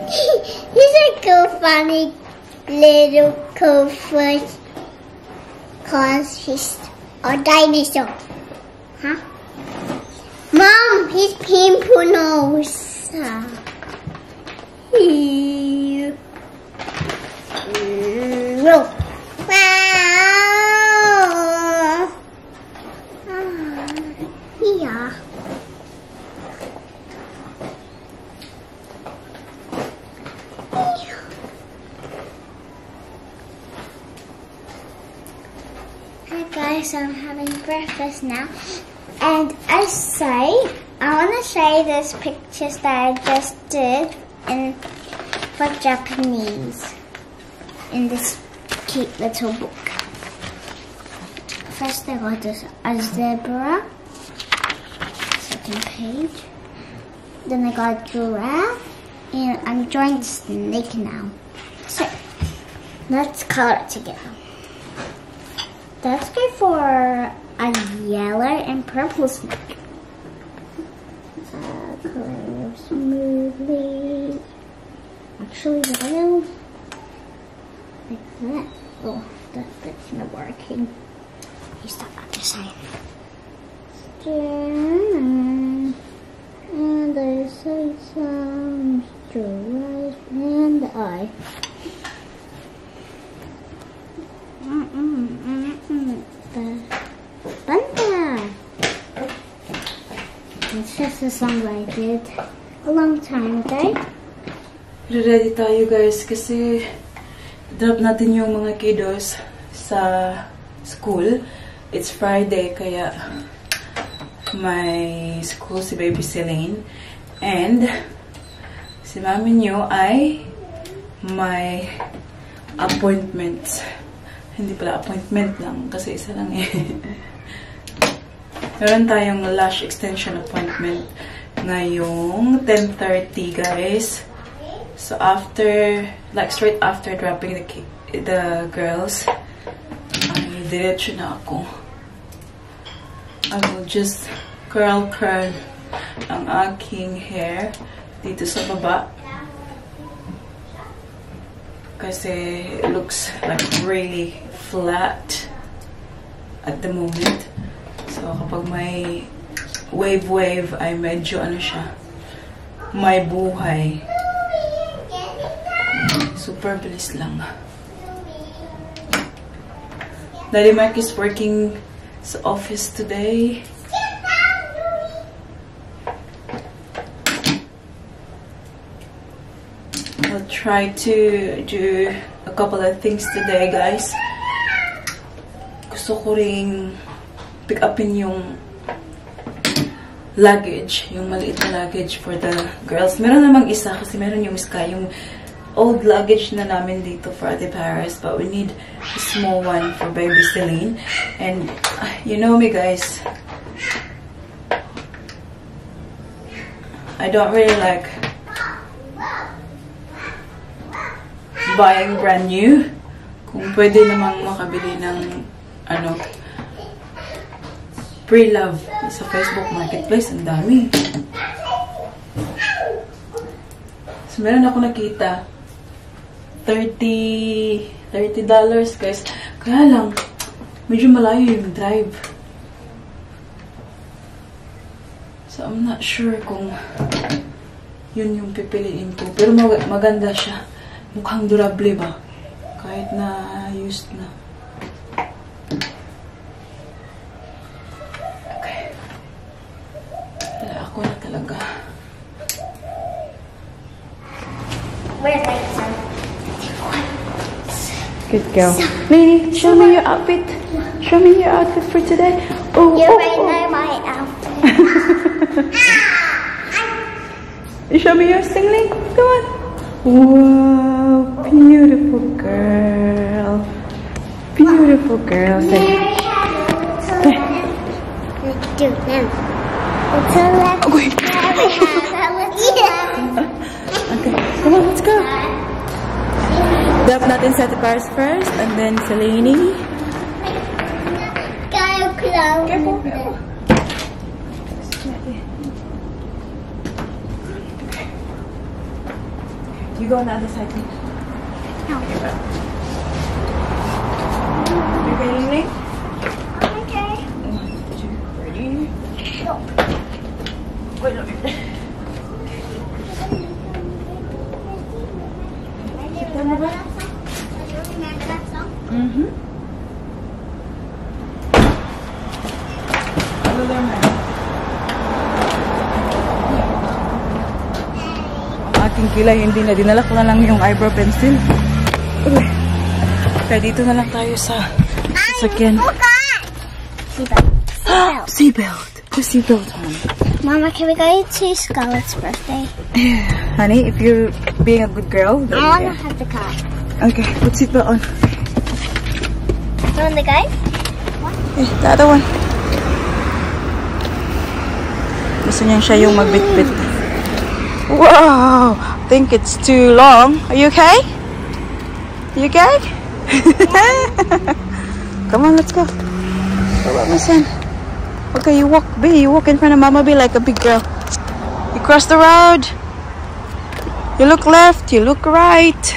He's a cool, funny little cool fish. Cause he's a dinosaur. Huh? Mom, his pimple nose. Wow. Yeah. Hi guys, I'm having breakfast now, and I want to show you these pictures that I just did for Japanese in this cute little book. First I got a zebra, second page, then I got a giraffe, and I'm drawing the snake now. So let's color it together. Let's go for a yellow and purple snake. Color smoothly. Actually, yellow. Like that. Oh, that's not working. Here's the other side. And I say some stripes and the eye. Panda. It's just a song I did a long time ago. Ready tayo guys kasi drop natin yung mga kiddos sa school. It's Friday kaya may school si Baby Celine and si mami niyo ay may appointments. Hindi pala appointment lang kasi isa lang eh. Meron tayong lash extension appointment ngayong 10:30 guys. So after, like straight after dropping the girls, ay diretso na ako. I will just curl ang aking hair dito sa baba. Kasi it looks like really flat at the moment. So kapag may wave ay medyo ano siya, may buhay. Super bilis lang. Daddy Mark is working sa office today. I'll try to do a couple of things today, guys. Gusto ko ring pick upin yung luggage, yung maliit na luggage for the girls. Meron namang isa kasi meron yung Sky, yung old luggage na namin dito for Ate Paris, but we need a small one for Baby Celine. And you know me, guys, I don't really like buying brand new. Kung pwede namang makabili ng ano, pre-love sa Facebook Marketplace, ang dami. So meron ako nakita $30 guys. Kaya lang medyo malayo yung drive. So I'm not sure kung yun yung pipiliin ko. Pero maganda siya. Mukhang durable ba? Kahit na used na. Okay. Tala ako na talaga. Where's my son? Good girl. Lady, show me your outfit. Show me your outfit for today. Oh, you already know my outfit. You show me your singling. Come on. Wow, beautiful girl. Beautiful girl. Do now. Until left. Okay. Okay, come on, let's go. Drop natin sa Ate Paris first, and then Celine. Careful. You go on the other side, please. No. You ready, Lily? Okay. 1, 2, ready? Go. Wait a minute. Remember that song? Do you remember that song? Mm-hmm. Aking kilay, hindi na. Dinala ko na lang yung eyebrow pencil. Uy. Kaya dito na lang tayo sa sasakyan. Seatbelt. Seatbelt. Put seatbelt on. Mama, can we go to Scarlett's birthday? Honey, if you're being a good girl, then I want to have the car. okay, put seatbelt on. You want the guy? Eh, the other one. Gusto niya siya yung magbitbit. Wow! I think it's too long. Are you okay? You okay? Come on, let's go. Go on, my son. Okay, you walk, B. You walk in front of Mama B like a big girl. You cross the road. You look left. You look right.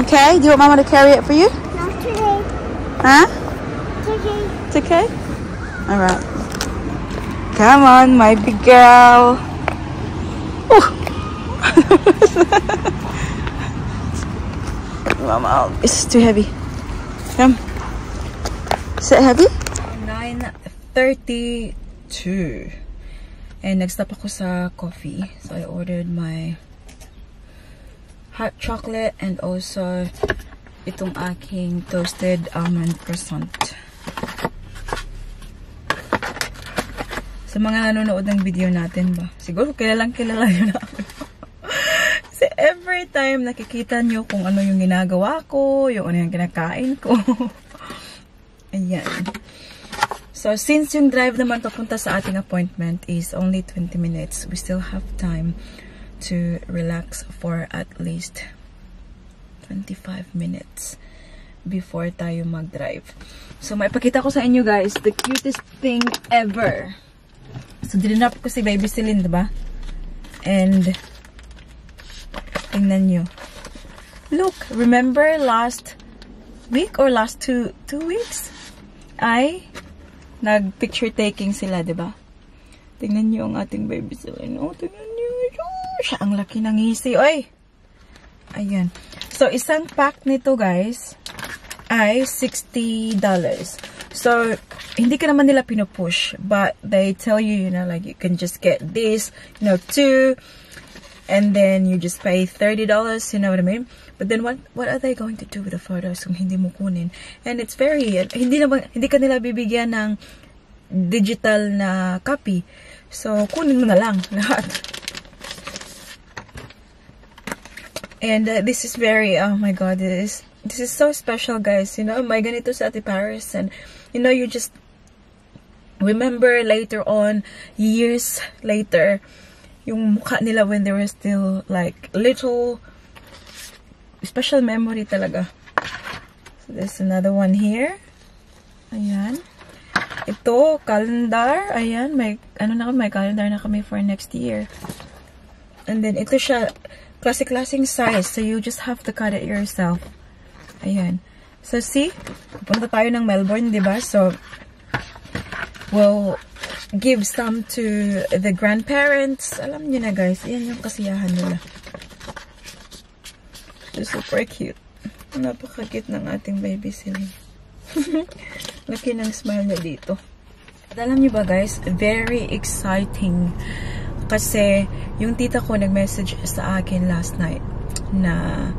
Okay, do you want Mama to carry it for you? Not today. Huh? It's okay. It's okay? Alright. Come on, my big girl. Ooh. Mama, it's too heavy. Come. Is it heavy? 9:32. And nag-stop ako sa coffee. So I ordered my hot chocolate and also itong aking toasted almond croissant. Sa mga nanonood ng video natin ba, siguro kilala yun ako. Kasi every time nakikita nyo kung ano yung ginagawa ko, yung ano yung kinakain ko. Ayan. So, since yung drive naman papunta sa ating appointment is only 20 minutes, we still have time to relax for at least 25 minutes before tayo mag-drive. So, maipakita ko sa inyo guys, the cutest thing ever. So, dinanap ko si Baby Celine, diba? And, tingnan nyo. Look, remember last week or last two weeks? Ay, nag-picture taking sila, diba? Tingnan nyo ang ating Baby Celine. Oh, tingnan nyo. Siya, ang laki ng ngisi. Oy! Ayan. So, isang pack nito, guys, ay $60. So, hindi ka naman nila pinupush. But, they tell you, you know, like, you can just get this, you know, 2. And then, you just pay $30, you know what I mean? But then, what are they going to do with the photos kung hindi mo kunin? And it's very, hindi ka nila bibigyan ng digital na copy. So, kunin mo na lang lahat. And this is very, oh my god, this is so special, guys. You know, may ganito sa Ate Paris. And, you know, you just remember later on, years later, yung mukha nila when they were still, like, little. Special memory talaga. So, there's another one here. Ayan. Ito, calendar. Ayan, may calendar na kami for next year. And then, ito siya, classic-classing size. So, you just have to cut it yourself. Ayan. So, see? Pupunta tayo ng Melbourne, diba? So, we'll give some to the grandparents. Alam niyo na, guys. Ayan yung kasiyahan nila. It's super cute. Napaka-cute ng ating Baby Celine. Laki ng smile niya dito. At alam niyo ba, guys? Very exciting. Kasi, yung tita ko nag-message sa akin last night na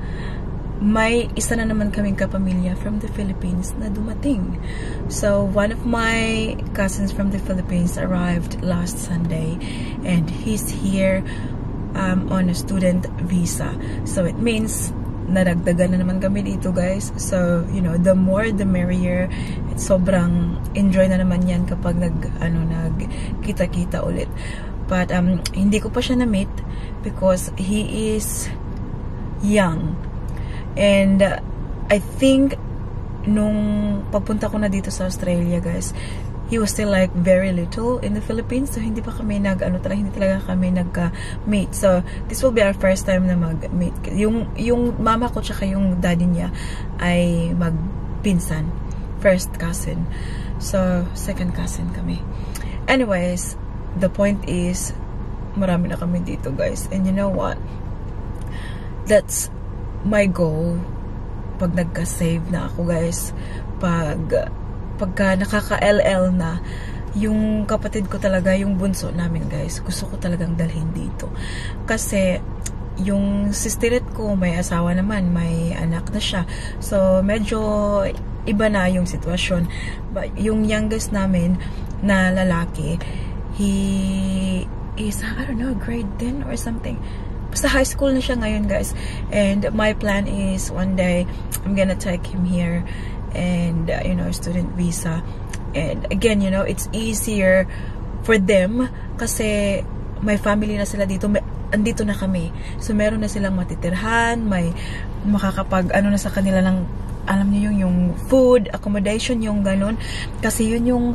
may isa na naman kaming kapamilya from the Philippines na dumating. So, one of my cousins from the Philippines arrived last Sunday and he's here on a student visa. So, it means naragdagan na naman kami dito, guys. So, you know, the more the merrier. Sobrang enjoy na naman yan kapag nagkita-kita ulit. But, hindi ko pa siya na-meet because he is young. And, I think, nung pagpunta ko na dito sa Australia, guys, he was still like very little in the Philippines. So hindi pa kami hindi talaga kami nagka-meet. So this will be our first time na mag-meet. Yung mama ko tsaka yung daddy niya ay magpinsan. First cousin. So second cousin kami. Anyways, the point is marami na kami dito, guys. And you know what? That's my goal. Pag nagka-save na ako, guys. Pagka nakaka-LL na, yung kapatid ko talaga, yung bunso namin, guys, gusto ko talagang dalhin dito. Kasi, yung sisterit ko, may asawa naman, may anak na siya. So, medyo iba na yung sitwasyon. But, yung youngest namin na lalaki, he is, I don't know, grade 10 or something. Basta high school na siya ngayon, guys. And my plan is one day I'm gonna take him here and you know, student visa. And again, you know, it's easier for them kasi may family na sila dito. Andito na kami. So meron na silang matitirhan, may makakapag na sa kanila ng, alam niyo yung food, accommodation, yung ganun. Kasi yun yung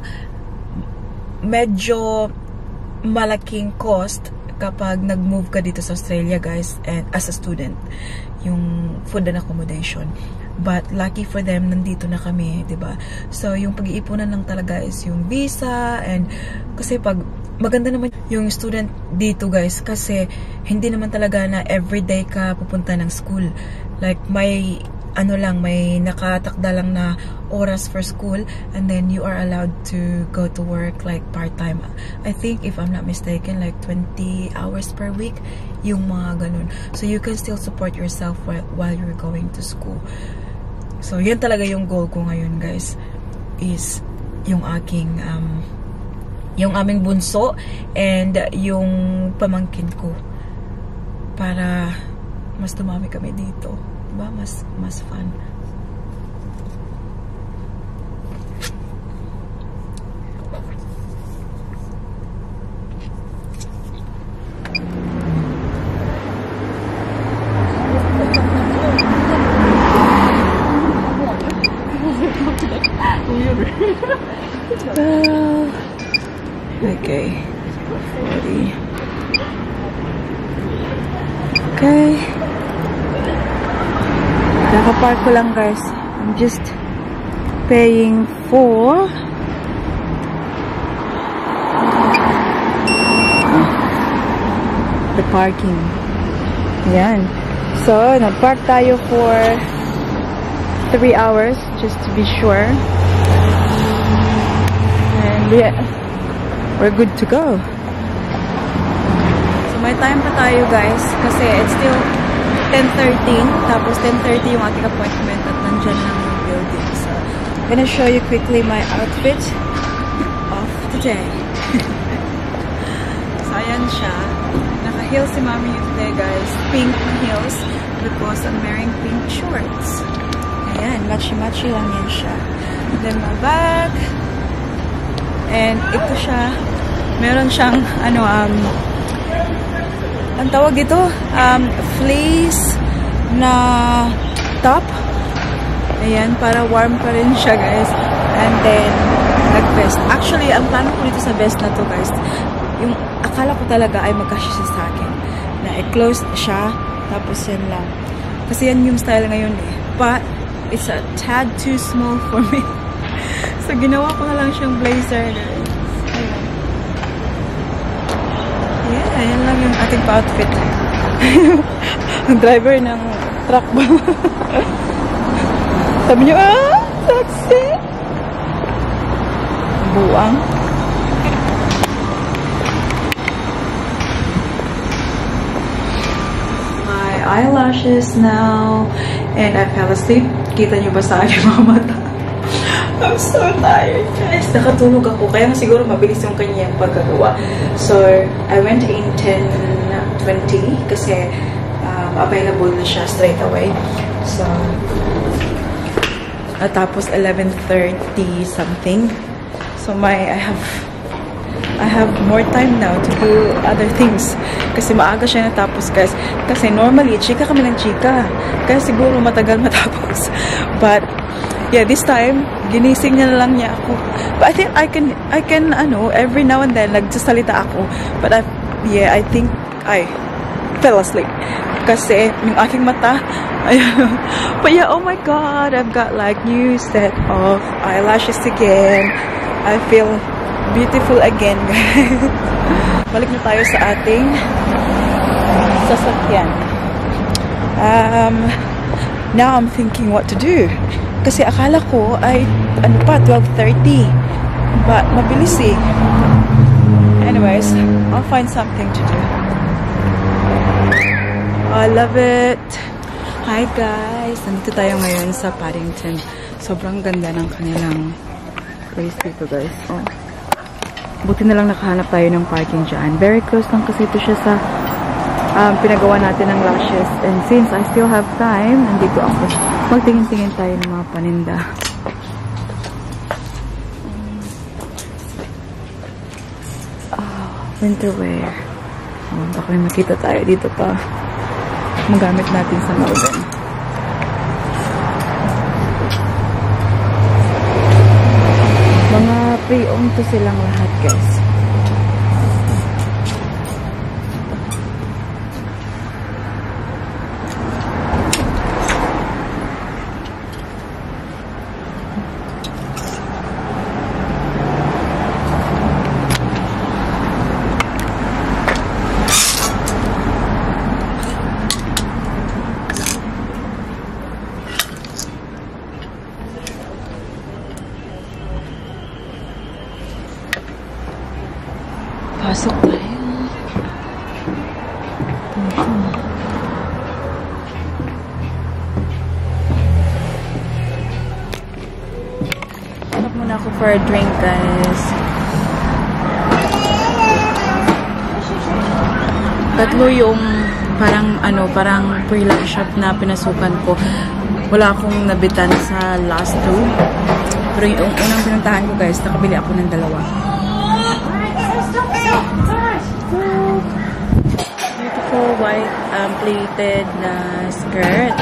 medyo malaking cost kapag nag-move ka dito sa Australia, guys, and as a student, yung food and accommodation. But lucky for them, nandito na kami, 'di ba? So yung pag-iipunan lang talaga is yung visa, and kasi pag maganda naman yung student dito, guys, kasi hindi naman talaga na everyday ka pupunta ng school. Like may may nakatakda lang na oras for school, and then you are allowed to go to work like part-time. I think, if I'm not mistaken, like 20 hours per week, yung mga ganun. So you can still support yourself while you're going to school. So yan talaga yung goal ko ngayon, guys, is yung aking yung aming bunso and yung pamangkin ko, para mas dumami kami dito. Diba? Mas fun. Okay. Ready. Okay. Nakapark ko lang, guys. I'm just paying for the parking. Yan. So, nag-park tayo for 3 hours just to be sure. And yeah, we're good to go. So, may time pa tayo, guys, kasi it's still 10:13, tapos 10:30 yung ating appointment at nandyan lang yung building. So, I'm gonna show you quickly my outfit of today. So, ayan siya. Naka-heels si Mami today, guys. Pink heels because I'm wearing pink shorts. Ayan, matchy-matchy lang yan siya. And then my bag. And ito siya. Meron siyang, ang tawag ito, fleece na top. Ayan, para warm pa rin siya, guys. And then, nag-vest. Actually, ang plano ko dito sa vest na to, guys, yung akala ko talaga ay magkasya siya sa akin. Na i-closed siya, tapos yan lang. Kasi yan yung style ngayon eh. But, it's a tad too small for me. So, ginawa ko na lang siyang blazer, guys. Yeah, yan lang yung ating pa-outfit. Ang driver ng truck ba? Sabi niyo, sexy! Buang. My eyelashes now. And I fell asleep. Kita niyo ba sa aking mga mata? I'm so tired, guys. Nakatulog ako. Kaya siguro mabilis yung kanyang pagkagawa. So, I went in 10:20 kasi available na siya straight away. So, at tapos 11:30 something. So, I have more time now to do other things. Kasi maaga siya natapos, guys. Kasi normally, chika kami ng chika. Kaya siguro matagal matapos. But, yeah, this time, ginising niya na lang niya ako. But I think I can, every now and then, nagsasalita ako. But I think I fell asleep. Kasi, yung aking mata, but yeah, oh my god, I've got like new set of eyelashes again. I feel beautiful again, guys. Balik na tayo sa ating sasakyan. Now I'm thinking what to do. Kasi akala ko ay, 12:30. But, mabilis eh. Anyways, I'll find something to do. I love it. Hi guys! Nandito tayo ngayon sa Paddington. Sobrang ganda ng kanilang place dito, guys. Oh. Buti na lang nakahanap tayo ng parking dyan. Very close lang kasi ito siya sa pinagawa natin ng lashes. And since I still have time, nandito ako. Magtingin-tingin tayo ng mga paninda. Winter wear. Oh, baka may makita tayo dito pa. Magamit natin sa Melbourne. Mga pre-owned to silang lahat, guys. Pasok tayo. Hanap muna ako for a drink, guys. Tatlo yung parang pre-love shop na pinasukan ko. Wala akong nabitan sa last two. Pero yung unang pinuntahan ko, guys, nakabili ako ng dalawa. Beautiful white pleated na skirt.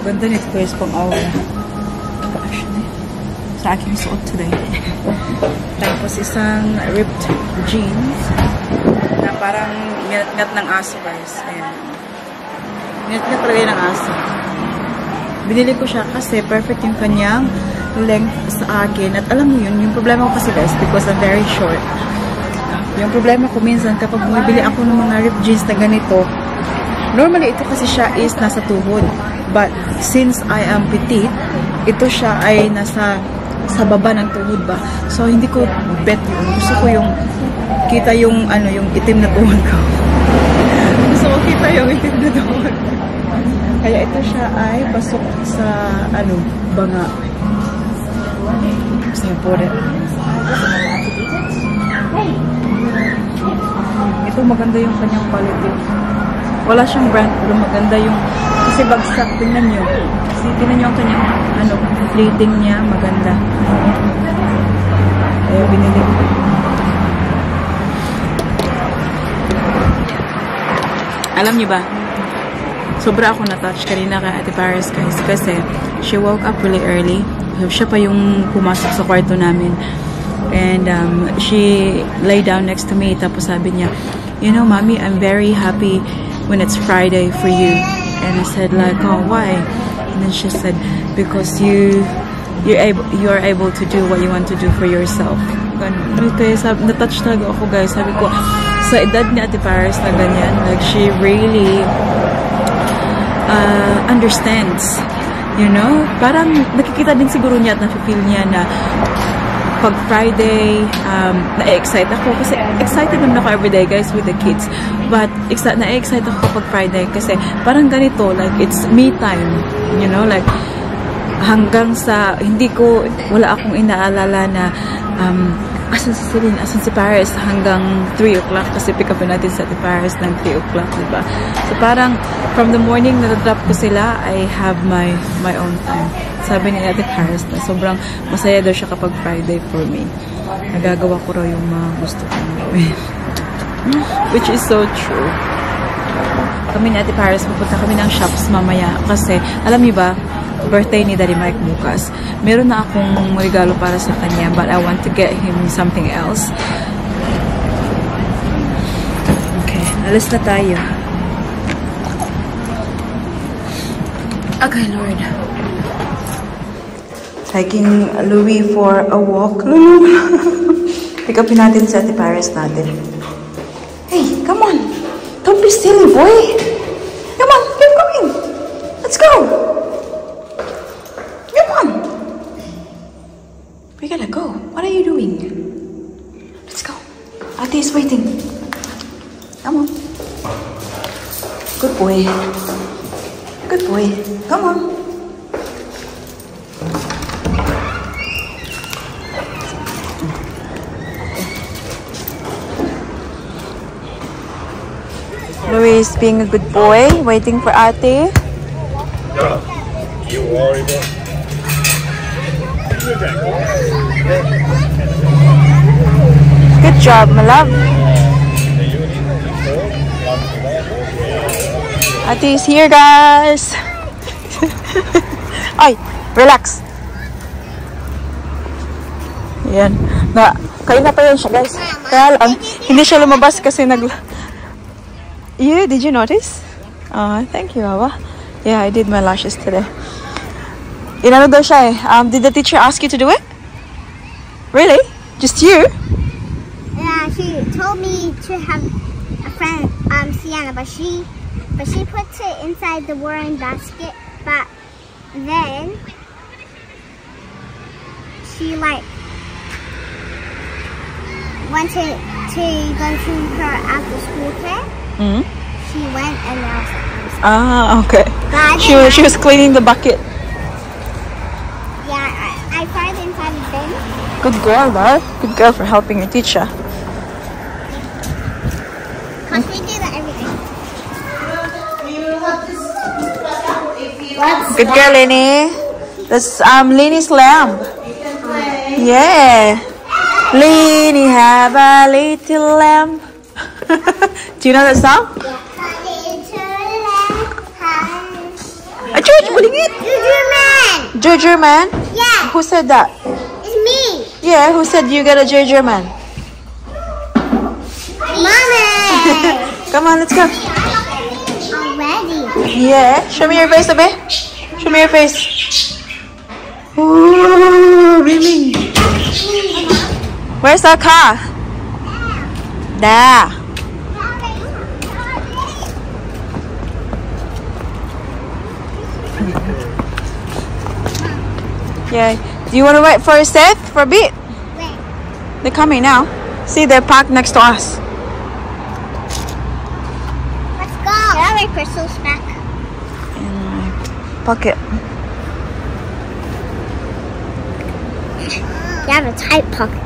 Ganda nito, guys, pang aura. Actually, sa aking suot today. Tapos isang ripped jeans na parang ngat ng aso, guys. Ayan. Ngat talaga ng aso. Binili ko siya kasi perfect yung kanyang length sa akin. At alam mo yun, yung problema ko kasi, guys, because I'm very short. Yung problema ko minsan kapag bumibili ako ng mga ripped jeans na ganito, normally ito kasi siya is nasa tuhod. But since I am petite, ito siya ay nasa sa baba ng tuhod ba. So hindi ko bet yun. Gusto ko yung kita yung yung itim na tuhod ko. Gusto ko kita yung itim na tuhod. Kaya ito siya ay pasok sa banga. Gusto niyo po rin. Ito maganda yung kanyang quality. Wala siyang brand, pero maganda yung kasi bagsak. Tingnan nyo. Kasi tingnan nyo ang kanyang plating niya. Maganda. Kaya binili ko. Alam niyo ba? Sobra ako na-touch kanina kay Ate Paris, guys. Kasi she woke up really early. Siya pa yung pumasok sa kwarto namin. And she lay down next to me. Tapos sabi niya, you know, Mommy, I'm very happy when it's Friday for you. And I said like, oh, why? And then she said, because you're able to do what you want to do for yourself. Okay, na-touch talaga ako, guys. Sabi ko, sa edad ni Ate Paris na ganyan, like she really understands, you know? Parang nakikita din siguro niya at na-feel niya na pag Friday, na-excite ako. Kasi excited naman ako everyday, guys, with the kids. But na-excite ako kapag Friday kasi parang ganito, like, it's me time. You know, like, hanggang sa, wala akong inaalala na, asan si Celine, asan si Paris, hanggang 3 o'clock kasi pick upin natin sa Ate Paris ng 3 o'clock, diba? So parang, from the morning na drop ko sila, I have my own time. Sabi ni Ate Paris na sobrang masaya daw siya kapag Friday for me. Nagagawa ko raw yung mga gusto kong gawin. Which is so true. Kami ni Ate Paris, pupunta kami ng shops mamaya kasi, alam niyo ba, birthday ni Daddy Mike bukas. Meron na akong regalo para sa kanya, but I want to get him something else. Okay, alis na tayo. Okay, Lord. Taking Louie for a walk. Pick upin natin si Ate Paris natin. Hey, come on. Don't be silly, boy. Come on, keep going. Let's go. Come on. We gotta go. What are you doing? Let's go. Ate is waiting. Come on. Good boy. Good boy. Come on. Louis is being a good boy, waiting for Ate. You worry about. Good job, my love. Ate is here, guys. Ay, relax. Yan. Kain na pa yan siya, guys. Kaya lang, hindi siya lumabas kasi did you notice? Thank you, Awa. Yeah, I did my lashes today. Inano daw siya eh. Did the teacher ask you to do it? Really? Just you? Yeah, she told me to have a friend, Sienna, but she puts it inside the wearing basket, but then she like wanted to go to her after school care. Mm-hmm. She went and now okay. She was cleaning the bucket. Yeah, I found it inside the bin. Good girl, though. Good girl for helping your teacher. Cause we do that every day. Good girl, Lenny. That's Lenny's lamb. Yeah. Lenny have a little lamb. Do you know that song? George, putting it. Juju Man. Juju Man? Yeah. Who said that? It's me. Yeah, who said you got a Juju Man? Mommy. Come on, let's go. Already. Yeah. Show me your face, Abe. Show me your face. Ooh, Mimi. Where's our car? There. Yeah. Do you want to wait for Seth for a bit? Wait. They're coming now. See, they're parked next to us. Let's go. Get all my crystals back. In my pocket. You have a tight pocket.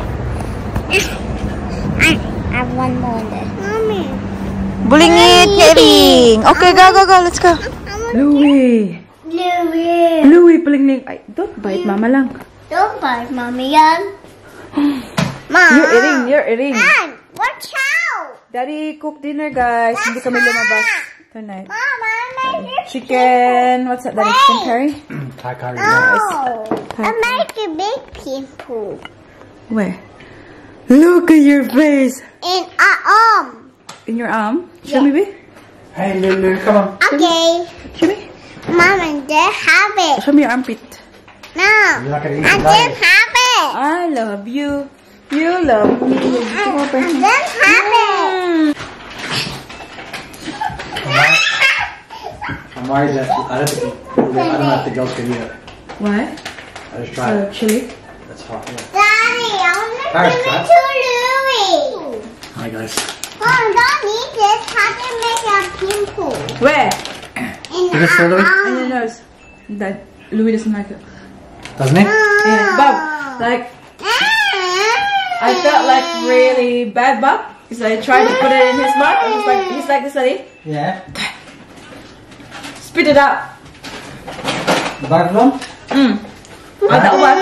I have one more in there. Mommy. Bullying it, getting. Okay, go, go, go. Let's go. Louie. Louie. Louie, pulling. Ay, don't bite, Mama lang. Don't bite, Mommy yan. Mom. You're eating. Mom, watch out. Daddy cooked dinner, guys. Hindi kami lumabas tonight. Mama, I made Chicken. What's that, Daddy? Chicken curry? Thai curry. No. I made a big pimple. Where? Look at your face. In our arm. In your arm? Show me, baby. Hey, Lulu, come on. Okay. Show me. Mom and Dad have it. Show me your armpit. No. You're not gonna eat I it, didn't have it. I love you. You love me. Come on, I didn't have it. I'm worried that I don't have the girls can eat it. What? I just tried it. Chili? That's hot. Daddy, I want to Paris, give it cut. to Louie. Hi guys. Mom, don't need this. How to make a pimple? Where? In Is it for Louie? In your nose. That Louis doesn't like it. Doesn't he? Yeah, Bob. Like, I felt like really bad, Bob, because I tried to put it in his mouth. And he's like this, Daddy. Yeah. Spit it out. The back one? That one.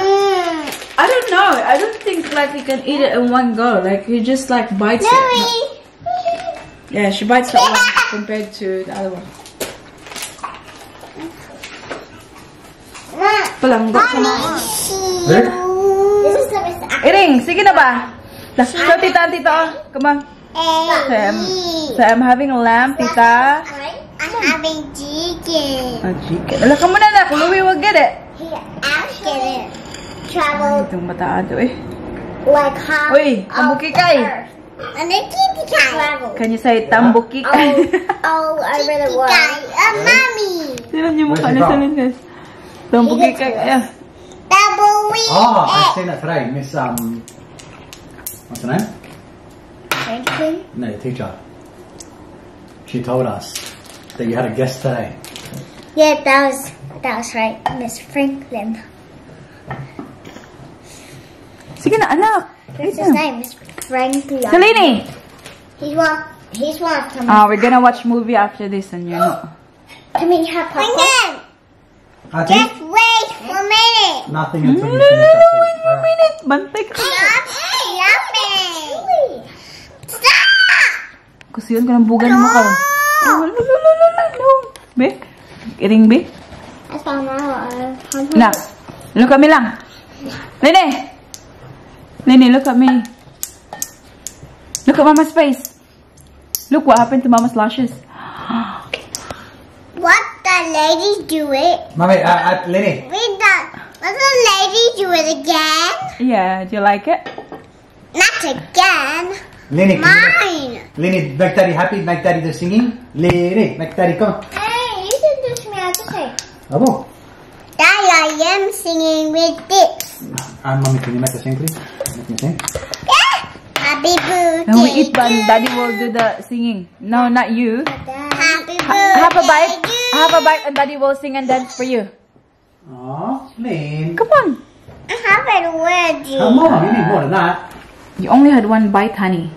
I don't know. I don't think like he can eat it in one go. Like he just like bites it. Louie. Yeah, she bites that one compared to the other one. Palangga sa mama. There? This is the best. Iring, sige na ba? Show tita, tita. Come on. So I'm having a lamb, tita. I'm having chicken. Oh, chicken. Ala ka muna na. Louie will get it. Here, I'll get it. Travel Itong bataan to eh. like how. Uy, tambukikay. And the kitty cat. Travel. Can you say tambukikay? Oh, I really want. Mommy. Sino niyo mukha na sa lindas? Tambukikay. Ayan. Double wheat. Oh, I seen that today. Miss, what's her name? Franklin. No, the teacher. She told us that you had a guest today. Yeah, that was right, Miss Franklin. Sige na, anak. What's his name? Miss Franklin. Salini! He's one of them. We're gonna watch movie after this and you know. Can we have popcorn? I think Just wait for a minute. nothing No, until you finish that wait food. one minute. Bantay ka. Stop yapping. Stop. Kusiyon ka ng bugan mo ka. No. Be? Iring, be? I found out. Nak, look at me lang. Nene, look at me. Look at Mama's face. Look what happened to Mama's lashes. What the lady do it? Mommy, Lenny. Read that. What the lady do it again? Yeah, do you like it? Not again. Lenny, Mine. Lenny, make daddy happy, make daddy do singing. Lenny, make daddy come. Hey, you did this to me. I just say. Abo. Daddy, I am singing with this. Mommy, can you make a sing, please? Make me sing. Yeah. Happy birthday. When we eat, but to Daddy will do the singing. No, not you. Happy birthday. Have a bite. to you. Have a bite, and Daddy will sing and dance for you. Oh, Lynn. Come on. I haven't with you. Come on, you need more than that. You only had one bite, honey.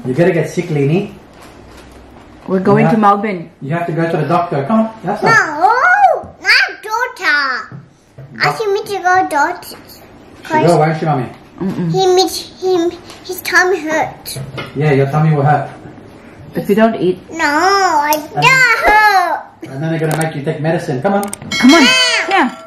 You gotta get sick, Lenny. We're going Yeah. to Melbourne. You have to go to the doctor. Come on, that's all. No, not daughter. I think me to go daughter. She go, won't she, Mommy? His tummy hurt. Yeah, your tummy will hurt. If you don't eat. No, I don't hurt. And then they're gonna make you take medicine. Come on. Come on. Yeah.